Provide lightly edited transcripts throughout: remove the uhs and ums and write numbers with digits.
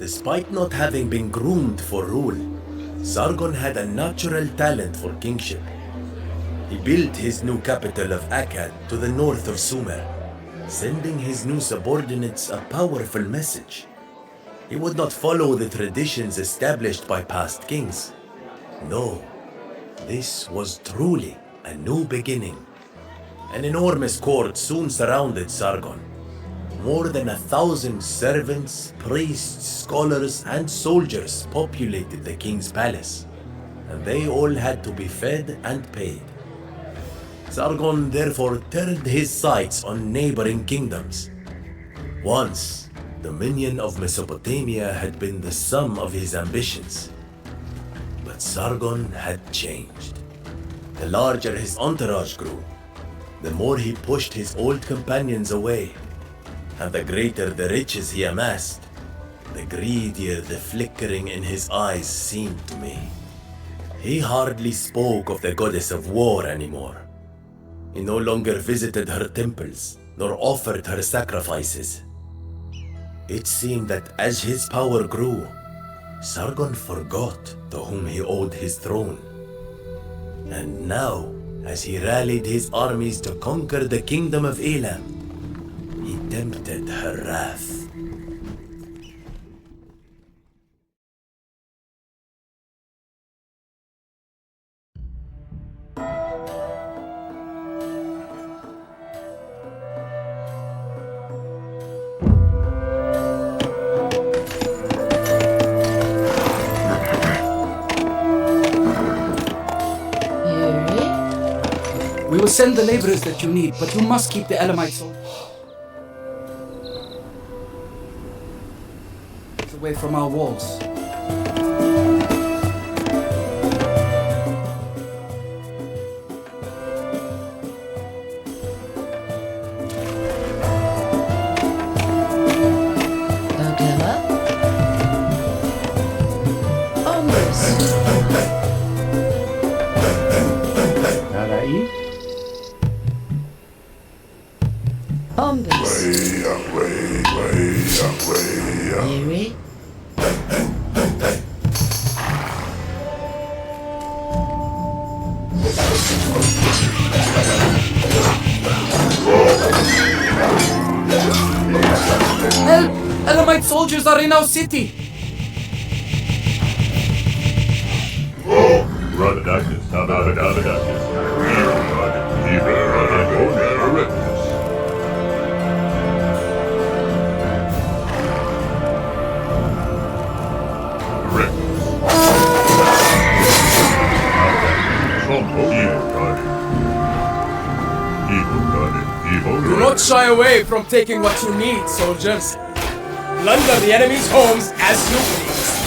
Despite not having been groomed for rule, Sargon had a natural talent for kingship. He built his new capital of Akkad to the north of Sumer, sending his new subordinates a powerful message. He would not follow the traditions established by past kings. No, this was truly a new beginning. An enormous court soon surrounded Sargon. More than 1,000 servants, priests, scholars, and soldiers populated the king's palace, and they all had to be fed and paid. Sargon therefore turned his sights on neighboring kingdoms. Once, the dominion of Mesopotamia had been the sum of his ambitions. But Sargon had changed. The larger his entourage grew, the more he pushed his old companions away. And the greater the riches he amassed, the greedier the flickering in his eyes seemed to me. He hardly spoke of the goddess of war anymore. He no longer visited her temples, nor offered her sacrifices. It seemed that as his power grew, Sargon forgot to whom he owed his throne. And now, as he rallied his armies to conquer the kingdom of Elam, he tempted her wrath. We will send the laborers that you need, but you must keep the Elamites away from our walls. Help! Elamite soldiers are in our city! Run, darkness, have a darkness. Do not shy away from taking what you need, soldiers. Plunder the enemy's homes as you please.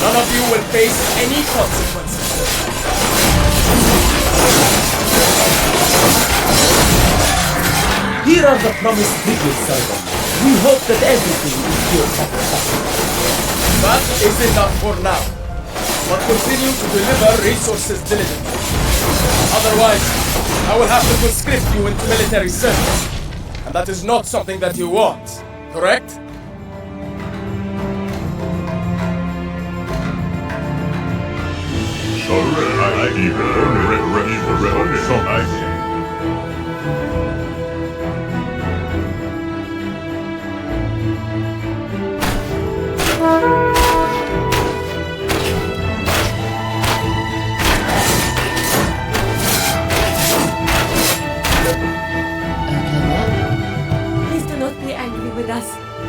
None of you will face any consequences. Here are the promised tributes, Sargon. We hope that everything is your sacrifice. That is enough for now. But continue to deliver resources diligently. Otherwise, I will have to conscript you into military service. And that is not something that you want, correct?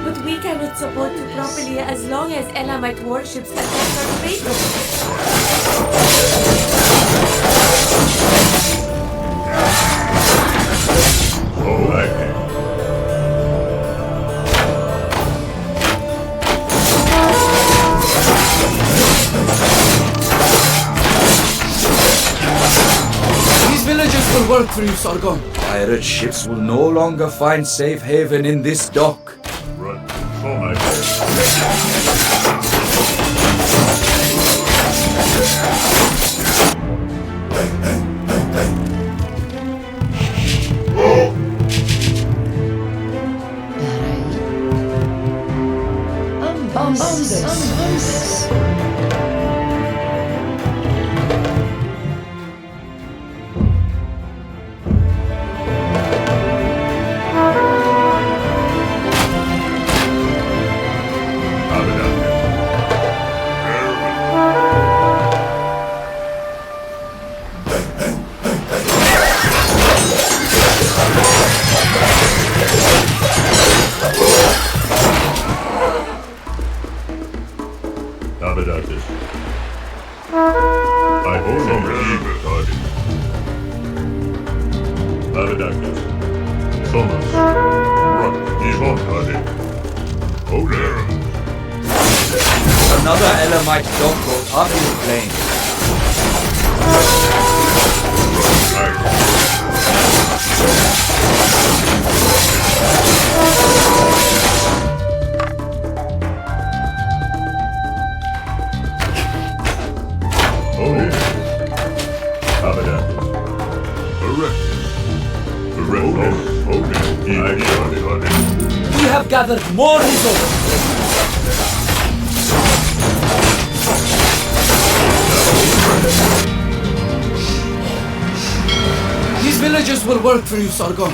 But we cannot support you properly as long as Elamite warships attack our faithful. These villages will work for you, Sargon. Pirate ships will no longer find safe haven in this dock. Abadakis. I hold on the target. Abadakis. Thomas. Rock. Evon target. Oh there. Another Elamite dog goes up in flames. Oh yeah. Abadakis. Erected. Erected. Oh yeah. We have gathered more resources. These villages will work for you, Sargon.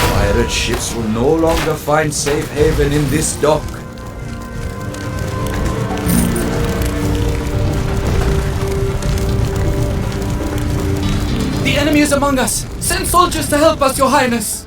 Pirate ships will no longer find safe haven in this dock. The enemy is among us! Send soldiers to help us, Your Highness!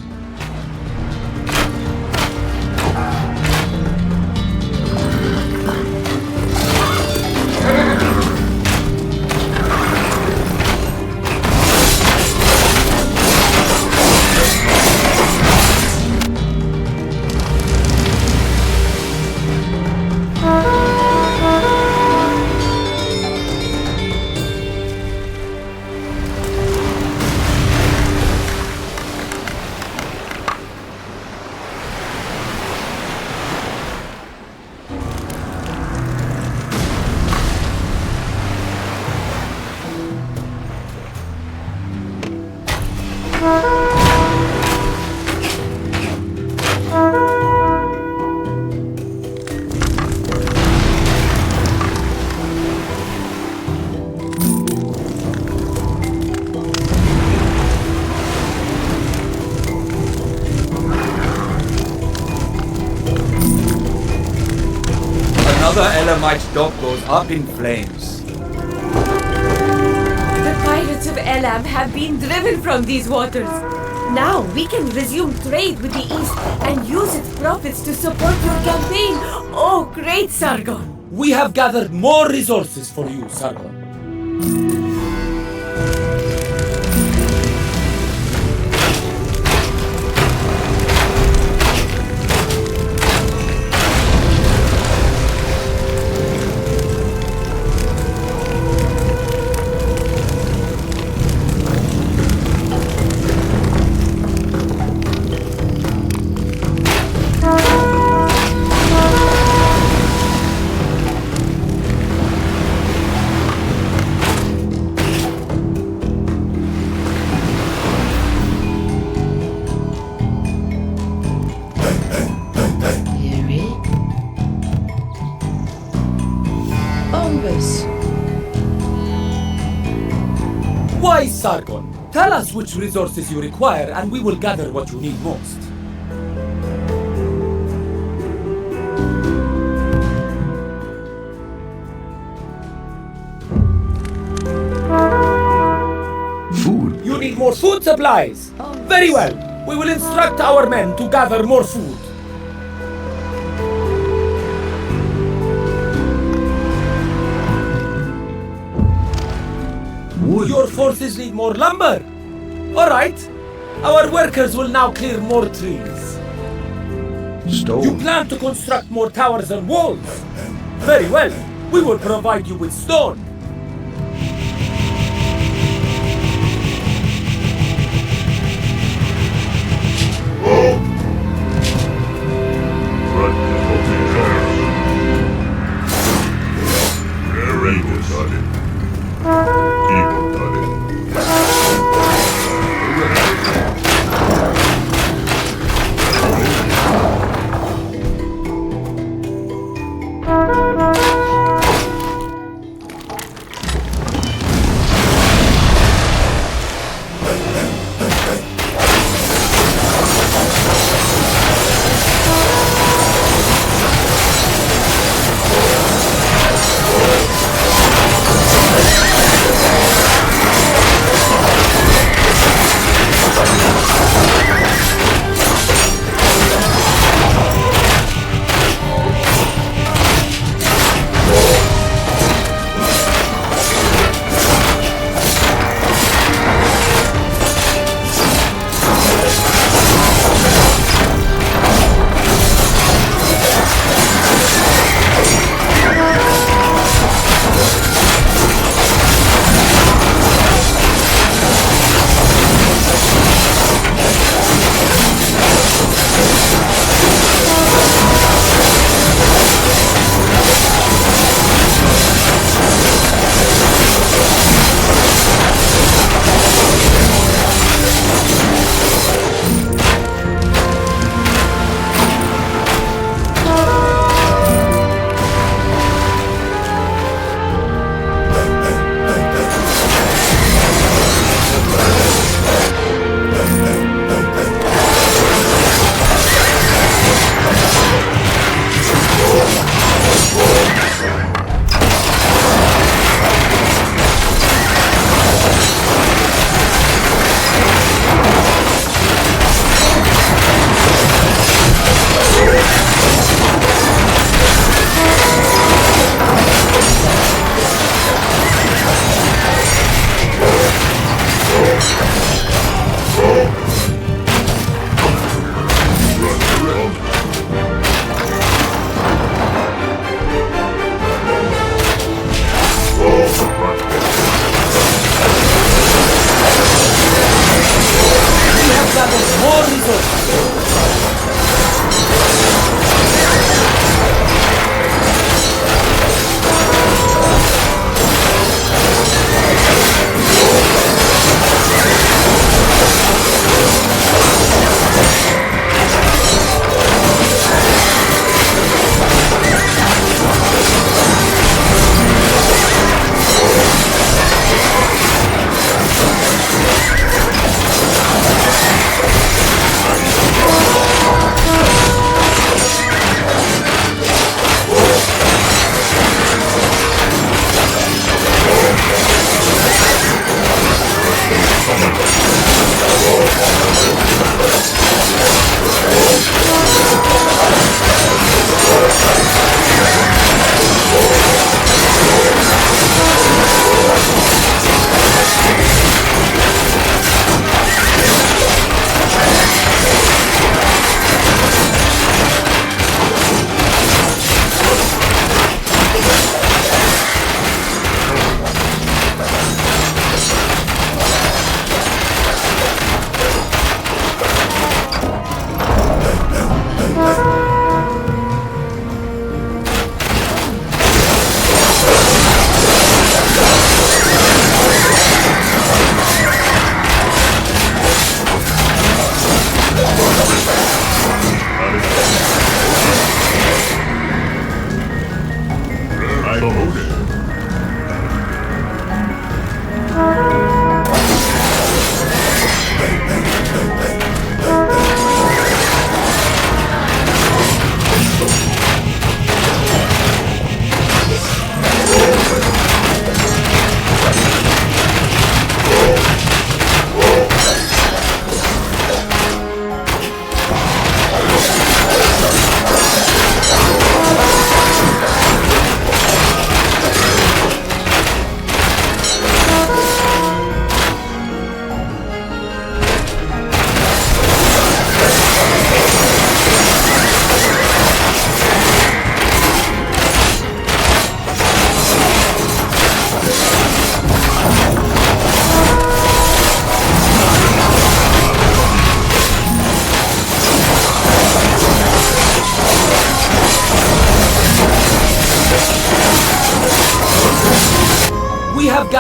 Another Elamite dock goes up in flames. The pirates of Elam have been driven from these waters. Now we can resume trade with the East and use its profits to support your campaign. Oh, great Sargon! We have gathered more resources for you, Sargon. Why, Sargon? Tell us which resources you require and we will gather what you need most. Food. You need more food supplies. Very well. We will instruct our men to gather more food. Your forces need more lumber. All right. Our workers will now clear more trees. Stone. You plan to construct more towers and walls? Very well. We will provide you with stone. Threat is looking there. Very good. Evil got it.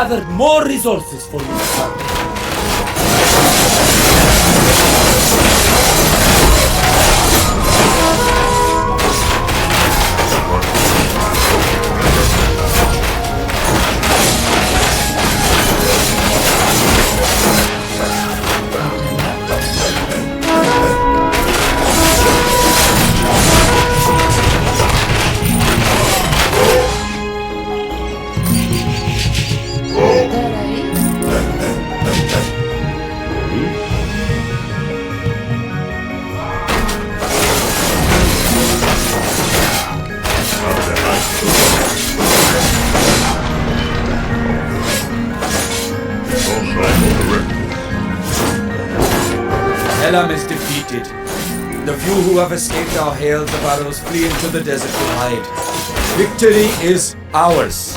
gathered more resources for you, Sargon. Elam is defeated. The few who have escaped our hails of arrows flee into the desert to hide. Victory is ours.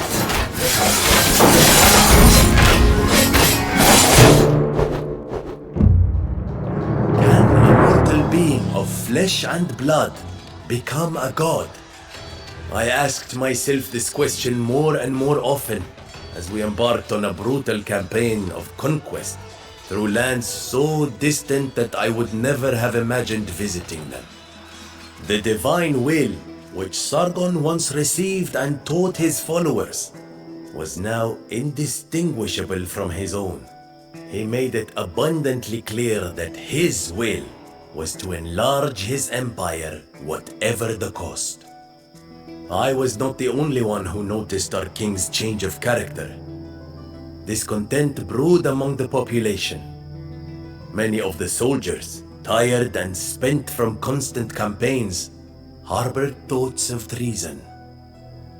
Can a mortal being of flesh and blood become a god? I asked myself this question more and more often as we embarked on a brutal campaign of conquest through lands so distant that I would never have imagined visiting them. The divine will, which Sargon once received and taught his followers, was now indistinguishable from his own. He made it abundantly clear that his will was to enlarge his empire, whatever the cost. I was not the only one who noticed our king's change of character. Discontent brewed among the population. Many of the soldiers, tired and spent from constant campaigns, harbored thoughts of treason.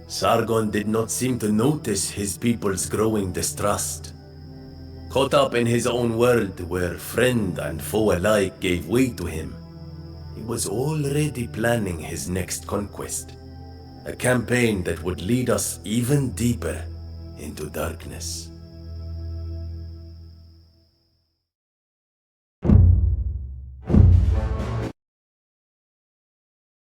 Sargon did not seem to notice his people's growing distrust. Caught up in his own world where friend and foe alike gave way to him, he was already planning his next conquest, a campaign that would lead us even deeper into darkness.